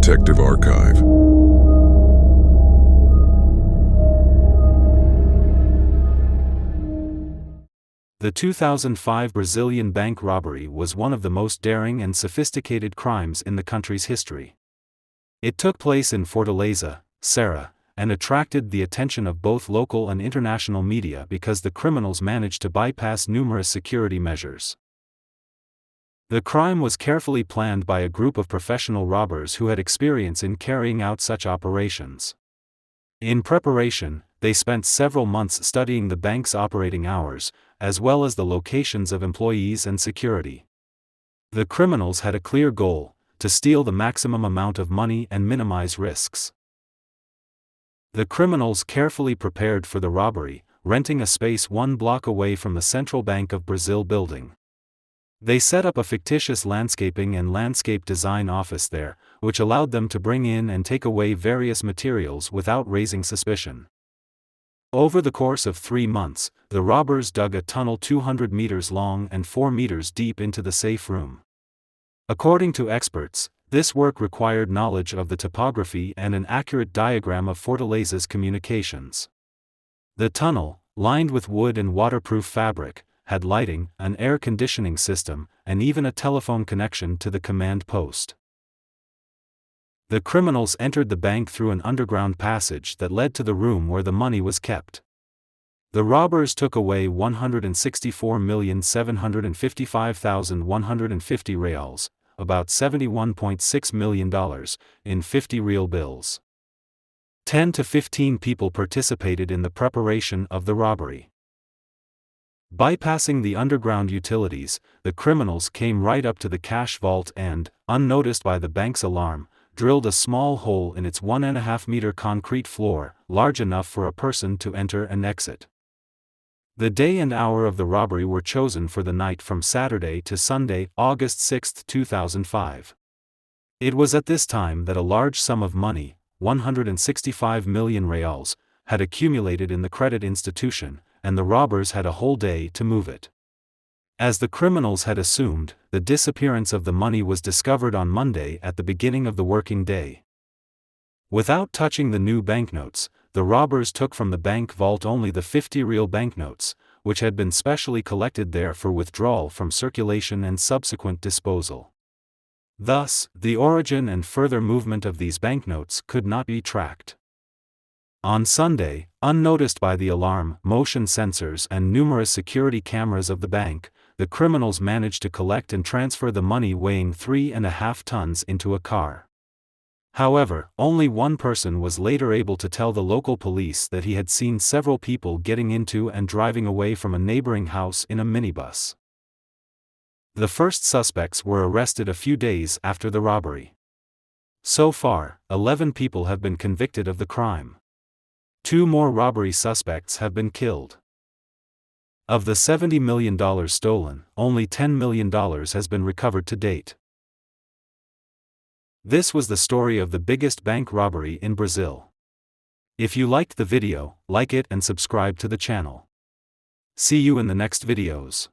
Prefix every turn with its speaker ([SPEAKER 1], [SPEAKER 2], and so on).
[SPEAKER 1] Detective Archive.
[SPEAKER 2] The 2005 Brazilian bank robbery was one of the most daring and sophisticated crimes in the country's history. It took place in Fortaleza, Ceará, and attracted the attention of both local and international media because the criminals managed to bypass numerous security measures. The crime was carefully planned by a group of professional robbers who had experience in carrying out such operations. In preparation, they spent several months studying the bank's operating hours, as well as the locations of employees and security. The criminals had a clear goal: to steal the maximum amount of money and minimize risks. The criminals carefully prepared for the robbery, renting a space 1 block away from the Central Bank of Brazil building. They set up a fictitious landscaping and landscape design office there, which allowed them to bring in and take away various materials without raising suspicion. Over the course of 3 months, the robbers dug a tunnel 200 meters long and 4 meters deep into the safe room. According to experts, this work required knowledge of the topography and an accurate diagram of Fortaleza's communications. The tunnel, lined with wood and waterproof fabric, had lighting, an air conditioning system, and even a telephone connection to the command post. The criminals entered the bank through an underground passage that led to the room where the money was kept. The robbers took away 164,755,150 reals, about $71.6 million, in 50 real bills. 10 to 15 people participated in the preparation of the robbery. Bypassing the underground utilities, the criminals came right up to the cash vault and, unnoticed by the bank's alarm, drilled a small hole in its 1.5-meter concrete floor, large enough for a person to enter and exit. The day and hour of the robbery were chosen for the night from Saturday to Sunday, August 6, 2005. It was at this time that a large sum of money, 165 million reals, had accumulated in the credit institution, and the robbers had a whole day to move it. As the criminals had assumed, the disappearance of the money was discovered on Monday at the beginning of the working day. Without touching the new banknotes, the robbers took from the bank vault only the 50 real banknotes, which had been specially collected there for withdrawal from circulation and subsequent disposal. Thus, the origin and further movement of these banknotes could not be tracked. On Sunday, unnoticed by the alarm, motion sensors and numerous security cameras of the bank, the criminals managed to collect and transfer the money weighing 3.5 tons into a car. However, only one person was later able to tell the local police that he had seen several people getting into and driving away from a neighboring house in a minibus. The first suspects were arrested a few days after the robbery. So far, 11 people have been convicted of the crime. 2 more robbery suspects have been killed. Of the $70 million stolen, only $10 million has been recovered to date. This was the story of the biggest bank robbery in Brazil. If you liked the video, like it and subscribe to the channel. See you in the next videos.